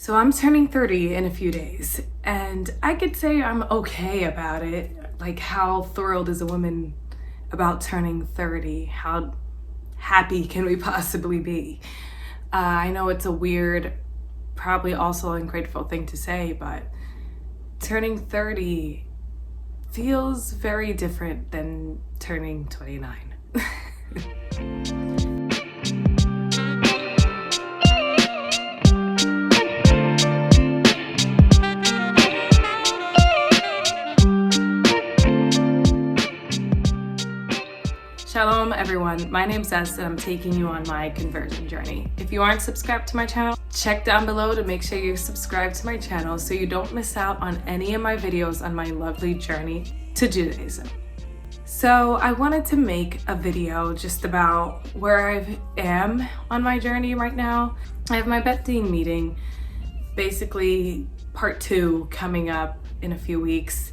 So I'm turning 30 in a few days, and I could say I'm okay about it. Like, how thrilled is a woman about turning 30? How happy can we possibly be? I know it's a weird, probably also ungrateful thing to say, but turning 30 feels very different than turning 29. Shalom everyone, my name's Jess and I'm taking you on my conversion journey. If you aren't subscribed to my channel, check down below to make sure you're subscribed to my channel so you don't miss out on any of my videos on my lovely journey to Judaism. So I wanted to make a video just about where I am on my journey right now. I have my Bet Din meeting, basically part 2 coming up in a few weeks.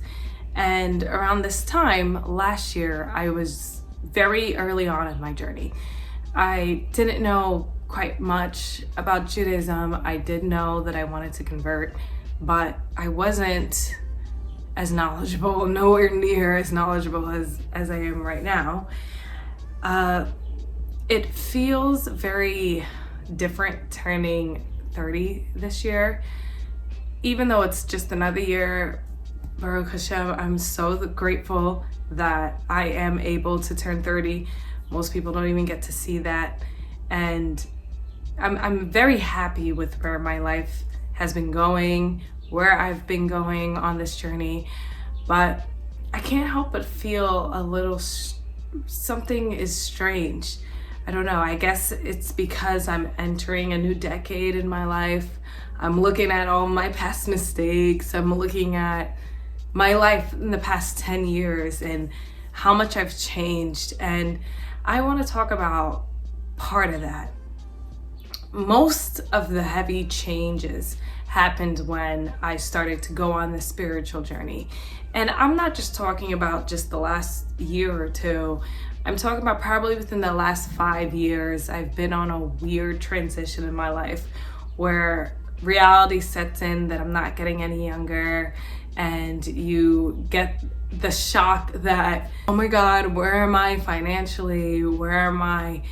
And around this time last year, I was very early on in my journey. I didn't know quite much about Judaism. I did know that I wanted to convert, but I wasn't as knowledgeable, nowhere near as knowledgeable as I am right now. It feels very different turning 30 this year. Even though it's just another year, Baruch Hashem, I'm so grateful that I am able to turn 30. Most people don't even get to see that. And I'm very happy with where my life has been going, where I've been going on this journey. But I can't help but feel a little, something is strange. I don't know, I guess it's because I'm entering a new decade in my life. I'm looking at all my past mistakes. I'm looking at my life in the past 10 years and how much I've changed. And I want to talk about part of that. Most of the heavy changes happened when I started to go on this spiritual journey. And I'm not just talking about just the last year or two. I'm talking about probably within the last 5 years, I've been on a weird transition in my life where reality sets in that I'm not getting any younger. And you get the shock that, oh my God, where am I financially? Where am I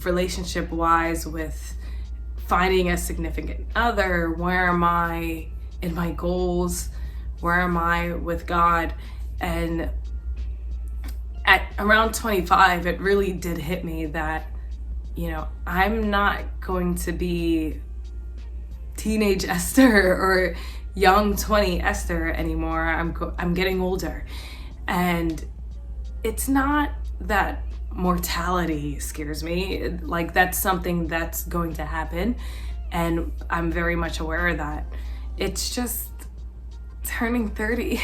relationship wise with finding a significant other? Where am I in my goals? Where am I with God? And at around 25, it really did hit me that, I'm not going to be teenage Esther or young 20 Esther anymore. I'm getting older, and it's not that mortality scares me. Like, that's something that's going to happen, and I'm very much aware of that. It's just turning 30.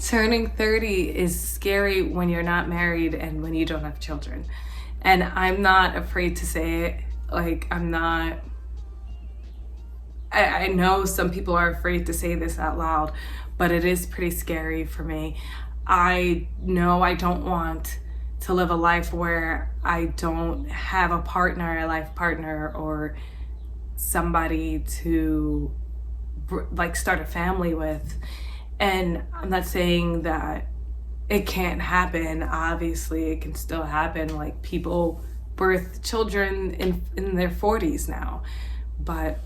Turning 30 is scary when you're not married and when you don't have children. And I'm not afraid to say it. Like, I know some people are afraid to say this out loud, but it is pretty scary for me. I know I don't want to live a life where I don't have a partner, a life partner, or somebody to start a family with. And I'm not saying that it can't happen. Obviously, it can still happen. Like, people birth children in their 40s now, but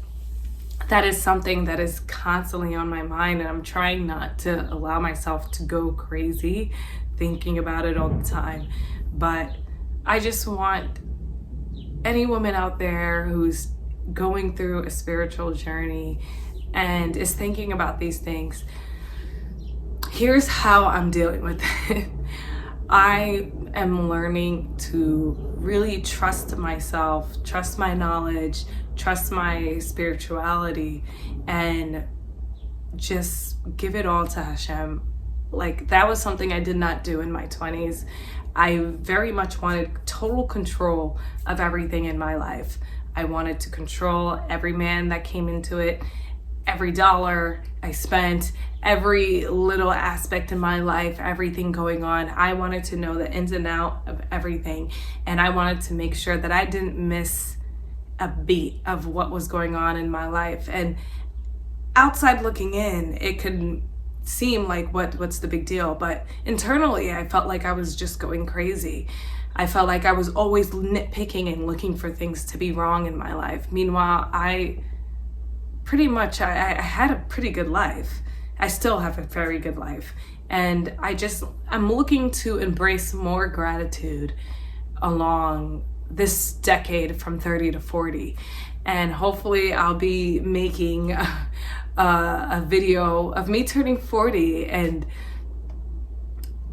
that is something that is constantly on my mind, and I'm trying not to allow myself to go crazy thinking about it all the time. But I just want any woman out there who's going through a spiritual journey and is thinking about these things, here's how I'm dealing with it. I am learning to really trust myself, trust my knowledge, trust my spirituality, and just give it all to Hashem. Like, that was something I did not do in my 20s. I very much wanted total control of everything in my life. I wanted to control every man that came into it, every dollar I spent, every little aspect in my life, everything going on. I wanted to know the ins and outs of everything, and I wanted to make sure that I didn't miss a beat of what was going on in my life. And outside looking in, it could seem like what's the big deal, but internally I felt like I was just going crazy. I felt like I was always nitpicking and looking for things to be wrong in my life. Meanwhile, I had a pretty good life. I still have a very good life. And I'm looking to embrace more gratitude along this decade from 30 to 40. And hopefully I'll be making a video of me turning 40, and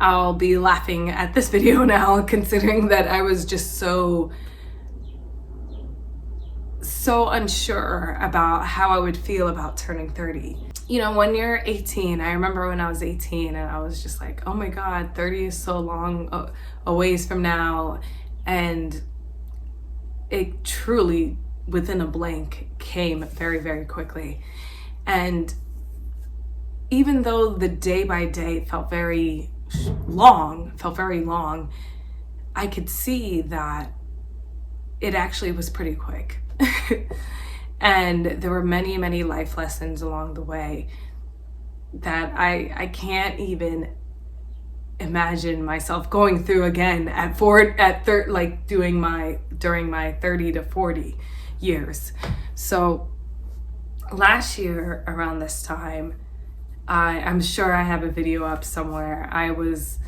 I'll be laughing at this video now, considering that I was just so unsure about how I would feel about turning 30. You know, when you're 18, I remember when I was 18 and I was just like, oh my God, 30 is so long a ways from now. And it truly, within a blink, came very, very quickly. And even though the day by day felt very long, I could see that it actually was pretty quick. And there were many, many life lessons along the way that I can't even imagine myself going through again during my 30 to 40 years. So last year around this time, I'm sure I have a video up somewhere. I was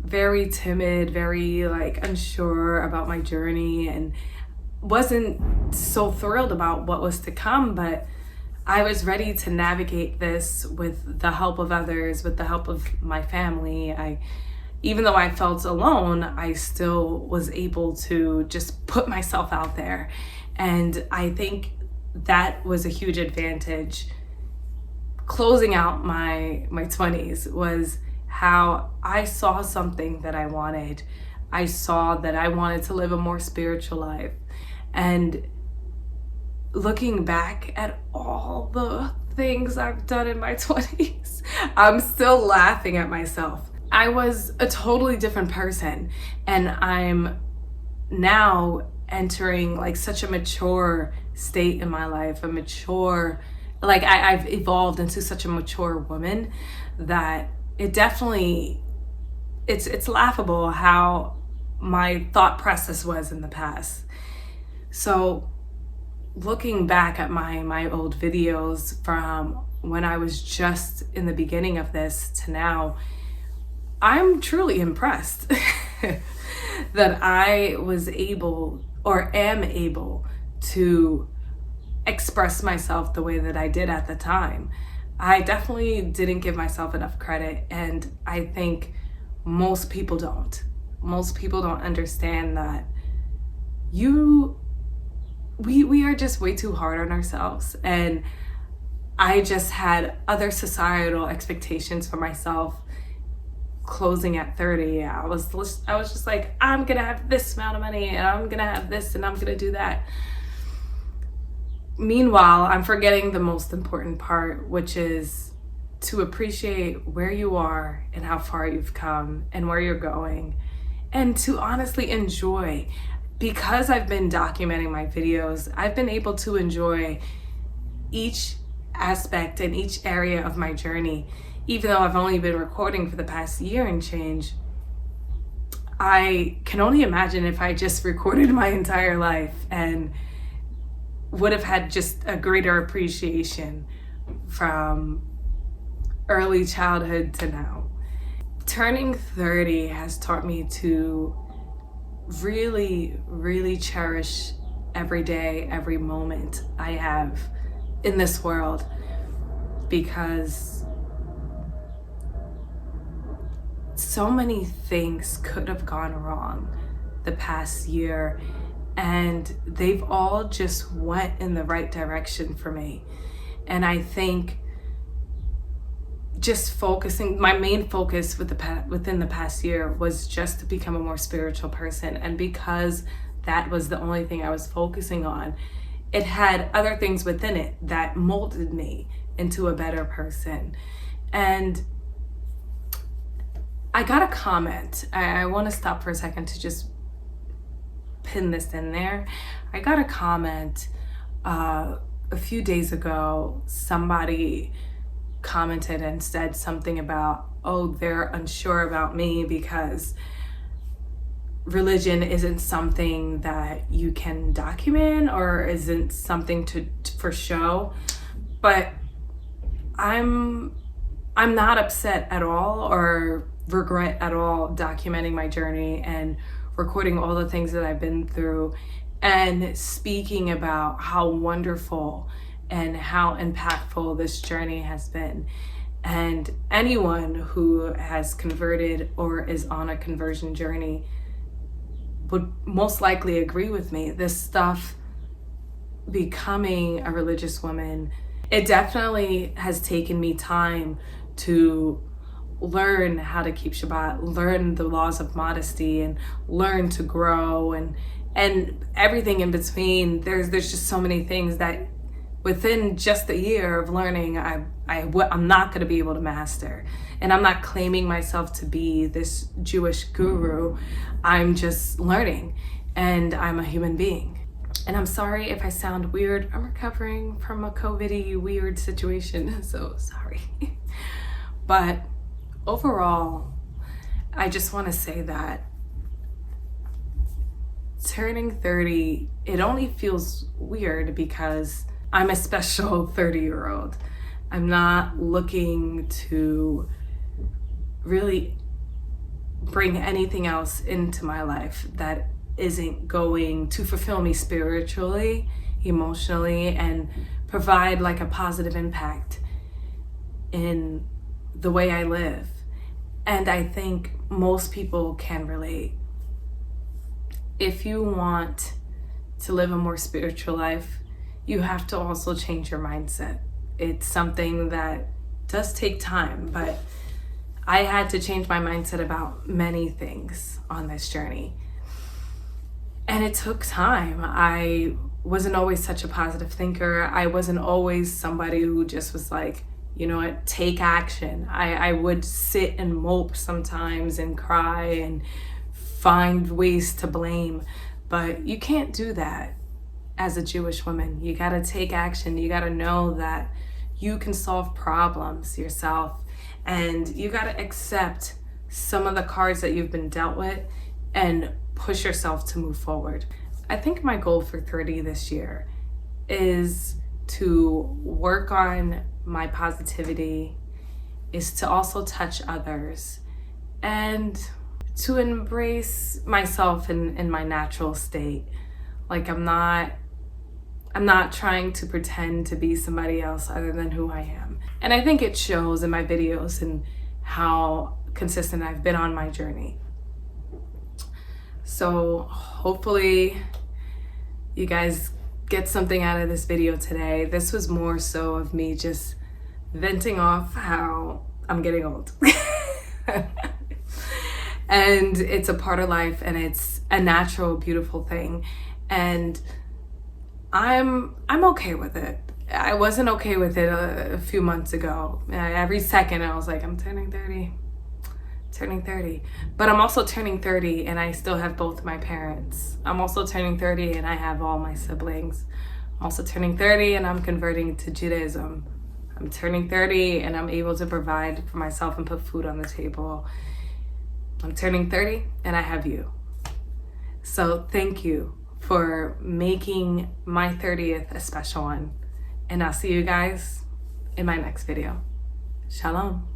very timid, very unsure about my journey, and wasn't so thrilled about what was to come, but I was ready to navigate this with the help of others, with the help of my family. Even though I felt alone, I still was able to just put myself out there. And I think that was a huge advantage. Closing out my 20s was how I saw something that I wanted. I saw that I wanted to live a more spiritual life. And looking back at all the things I've done in my 20s, I'm still laughing at myself. I was a totally different person, and I'm now entering such a mature state in my life, I've evolved into such a mature woman that it definitely, it's laughable how my thought process was in the past. So looking back at my old videos from when I was just in the beginning of this to now, I'm truly impressed that I was able or am able to express myself the way that I did at the time. I definitely didn't give myself enough credit, and I think most people don't. Most people don't understand that we are just way too hard on ourselves. And I just had other societal expectations for myself closing at 30. I was just like, I'm gonna have this amount of money, and I'm gonna have this, and I'm gonna do that. Meanwhile, I'm forgetting the most important part, which is to appreciate where you are and how far you've come and where you're going, and to honestly enjoy. Because I've been documenting my videos, I've been able to enjoy each aspect and each area of my journey. Even though I've only been recording for the past year and change, I can only imagine if I just recorded my entire life and would have had just a greater appreciation from early childhood to now. Turning 30 has taught me to really, really cherish every day, every moment I have in this world, because so many things could have gone wrong the past year, and they've all just went in the right direction for me. And I think just focusing, my main focus within the past year was just to become a more spiritual person. And because that was the only thing I was focusing on, it had other things within it that molded me into a better person. And I got a comment. I want to stop for a second to just pin this in there. I got a comment a few days ago. Somebody commented and said something about, oh, they're unsure about me because religion isn't something that you can document or isn't something for show. But I'm not upset at all or regret at all documenting my journey and recording all the things that I've been through and speaking about how wonderful and how impactful this journey has been. And anyone who has converted or is on a conversion journey would most likely agree with me. This stuff, becoming a religious woman, it definitely has taken me time to learn how to keep Shabbat, learn the laws of modesty, and learn to grow and everything in between. There's just so many things that within just a year of learning, I'm not going to be able to master. And I'm not claiming myself to be this Jewish guru. I'm just learning, and I'm a human being. And I'm sorry if I sound weird. I'm recovering from a COVID-y weird situation, so sorry. But overall, I just want to say that turning 30, it only feels weird because I'm a special 30-year-old. I'm not looking to really bring anything else into my life that isn't going to fulfill me spiritually, emotionally, and provide like a positive impact in the way I live. And I think most people can relate. If you want to live a more spiritual life, you have to also change your mindset. It's something that does take time, but I had to change my mindset about many things on this journey. And it took time. I wasn't always such a positive thinker. I wasn't always somebody who just was like, you know what, take action. I would sit and mope sometimes and cry and find ways to blame. But you can't do that as a Jewish woman. You gotta take action. You gotta know that you can solve problems yourself, and you gotta accept some of the cards that you've been dealt with and push yourself to move forward. I think my goal for 30 this year is to work on my positivity, is to also touch others, and to embrace myself in my natural state. Like I'm not trying to pretend to be somebody else other than who I am. And I think it shows in my videos and how consistent I've been on my journey. So hopefully you guys get something out of this video today. This was more so of me just venting off how I'm getting old. And it's a part of life, and it's a natural, beautiful thing. And I'm okay with it. I wasn't okay with it a few months ago. Every second I was like, I'm turning 30. But I'm also turning 30 and I still have both my parents. I'm also turning 30 and I have all my siblings. I'm also turning 30 and I'm converting to Judaism. I'm turning 30 and I'm able to provide for myself and put food on the table. I'm turning 30 and I have you. So thank you for making my 30th a special one. And I'll see you guys in my next video. Shalom.